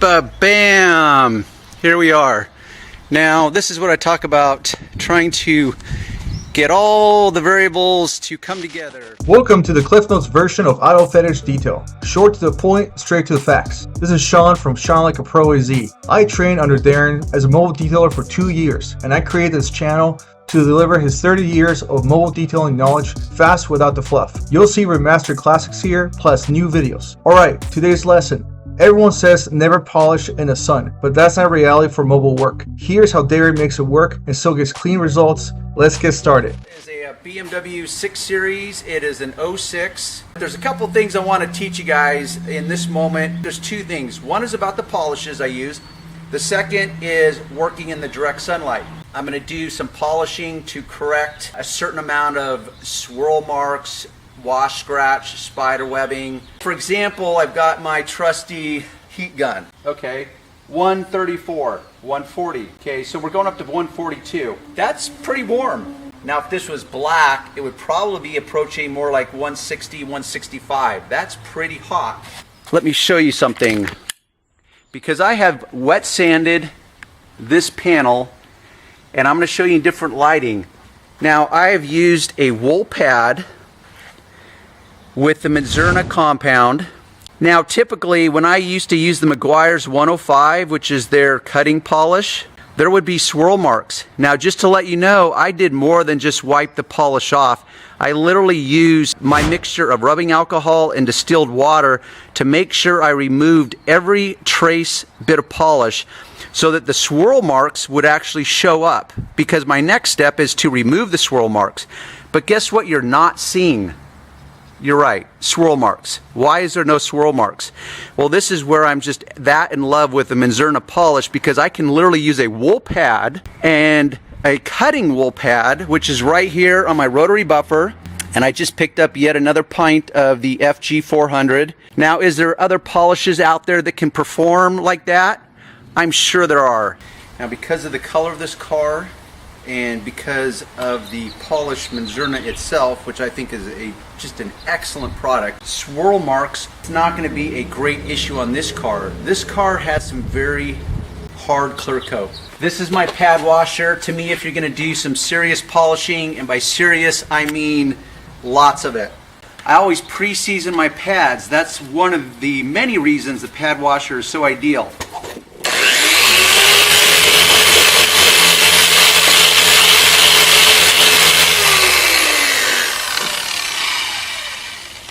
Bam! Here we are. Now, this is what I talk about, trying to get all the variables to come together. Welcome to the Cliff Notes version of Auto Fetish Detail. Short to the point, straight to the facts. This is Sean from Sean Like a Pro AZ. I trained under Darren as a mobile detailer for 2 years, and I created this channel to deliver his 30 years of mobile detailing knowledge fast without the fluff. You'll see remastered classics here, plus new videos. Alright, today's lesson. Everyone says never polish in the sun, but that's not reality for mobile work. Here's how Darren makes it work and still gets clean results. Let's get started. It is a BMW 6 Series. It is an 06. There's a couple things I want to teach you guys in this moment. There's two things. One is about the polishes I use. The second is working in the direct sunlight. I'm going to do some polishing to correct a certain amount of swirl marks, wash, scratch, spider webbing. For example, I've got my trusty heat gun. Okay, 134, 140. Okay, so we're going up to 142. That's pretty warm. Now, if this was black, it would probably be approaching more like 160, 165. That's pretty hot. Let me show you something. Because I have wet sanded this panel, and I'm going to show you different lighting. Now, I have used a wool pad with the Menzerna compound. Now, typically, when I used to use the Meguiar's 105, which is their cutting polish, there would be swirl marks. Now, just to let you know, I did more than just wipe the polish off. I literally used my mixture of rubbing alcohol and distilled water to make sure I removed every trace bit of polish so that the swirl marks would actually show up, because my next step is to remove the swirl marks. But guess what you're not seeing? You're right, swirl marks. Why is there no swirl marks? Well, this is where I'm just that in love with the Menzerna polish, because I can literally use a wool pad and a cutting wool pad, which is right here on my rotary buffer. And I just picked up yet another pint of the FG400. Now, is there other polishes out there that can perform like that? I'm sure there are. Now, because of the color of this car, and because of the polished Menzerna itself, which I think is just an excellent product, swirl marks, it's not going to be a great issue on this car. This car has some very hard clear coat. This is my pad washer. To me, if you're going to do some serious polishing, and by serious I mean lots of it, I always pre-season my pads. That's one of the many reasons the pad washer is so ideal.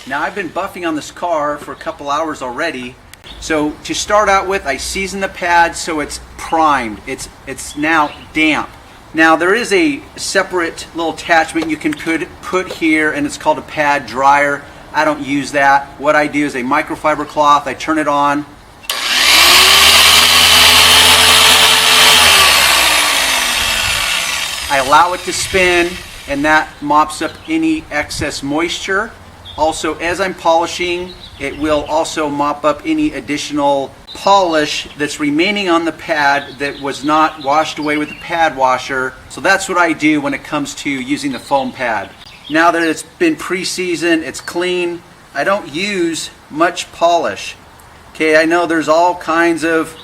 Now, I've been buffing on this car for a couple hours already. So to start out with, I season the pad so it's primed. It's now damp. Now, there is a separate little attachment you can put here, and it's called a pad dryer. I don't use that. What I do is a microfiber cloth. I turn it on. I allow it to spin, and that mops up any excess moisture. Also, as I'm polishing, it will also mop up any additional polish that's remaining on the pad that was not washed away with the pad washer. So that's what I do when it comes to using the foam pad. Now that it's been pre-seasoned, it's clean, I don't use much polish. Okay, I know there's all kinds of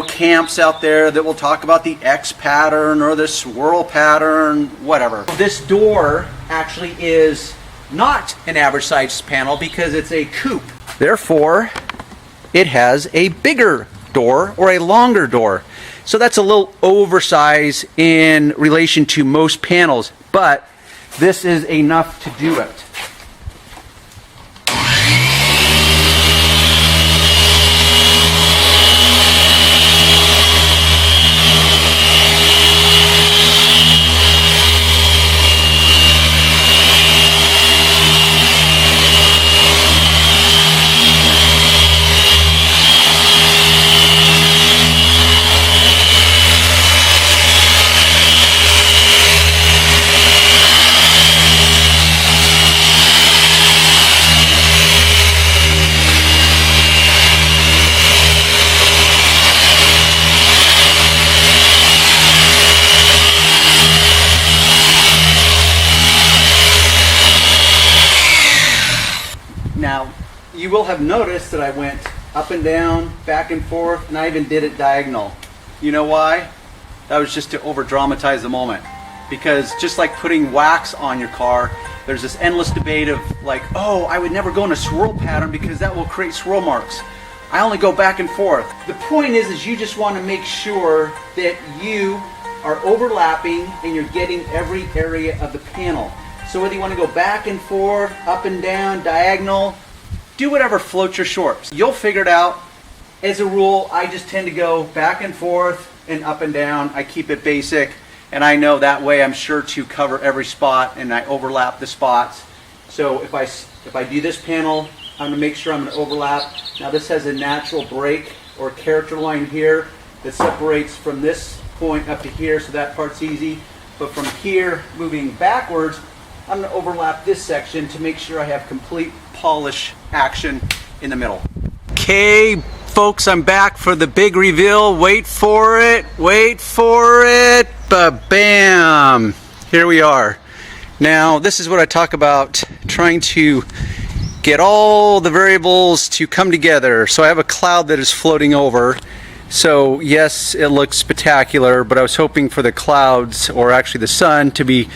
camps out there that will talk about the X pattern or the swirl pattern, whatever. This door actually is not an average size panel because it's a coupe. Therefore, it has a bigger door or a longer door. So that's a little oversized in relation to most panels, but this is enough to do it. Now, you will have noticed that I went up and down, back and forth, and I even did it diagonal. You know why? That was just to over dramatize the moment. Because just like putting wax on your car, there's this endless debate of like, oh, I would never go in a swirl pattern because that will create swirl marks. I only go back and forth. The point is you just want to make sure that you are overlapping and you're getting every area of the panel. So whether you want to go back and forth, up and down, diagonal, do whatever floats your shorts. You'll figure it out. As a rule, I just tend to go back and forth and up and down. I keep it basic, and I know that way I'm sure to cover every spot and I overlap the spots. So if I do this panel, I'm going to make sure I'm going to overlap. Now this has a natural break or character line here that separates from this point up to here, so that part's easy. But from here, moving backwards, I'm going to overlap this section to make sure I have complete polish action in the middle. Okay, folks, I'm back for the big reveal. Wait for it, ba-bam! Here we are. Now, this is what I talk about, trying to get all the variables to come together. So I have a cloud that is floating over. So yes, it looks spectacular, but I was hoping for the clouds, or actually the sun, to be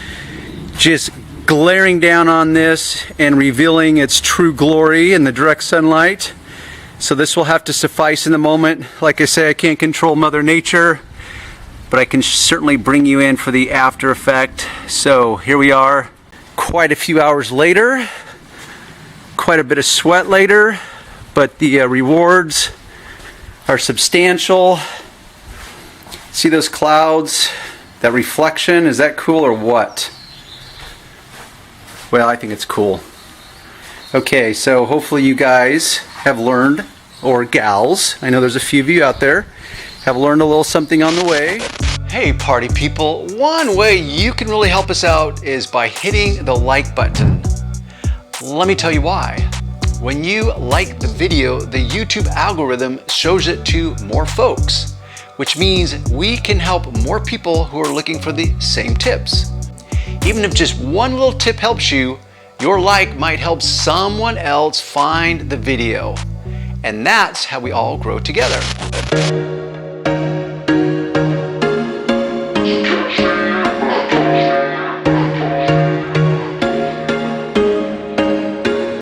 just glaring down on this and revealing its true glory in the direct sunlight. So this will have to suffice in the moment. Like I say, I can't control Mother Nature, but I can certainly bring you in for the after effect. So here we are, quite a few hours later, quite a bit of sweat later, but the rewards are substantial. See those clouds, that reflection? Is that cool or what? Well, I think it's cool. Okay, so hopefully you guys have learned, or gals, I know there's a few of you out there, have learned a little something on the way. Hey party people, one way you can really help us out is by hitting the like button. Let me tell you why. When you like the video, the YouTube algorithm shows it to more folks, which means we can help more people who are looking for the same tips. Even if just one little tip helps you, your like might help someone else find the video. And that's how we all grow together.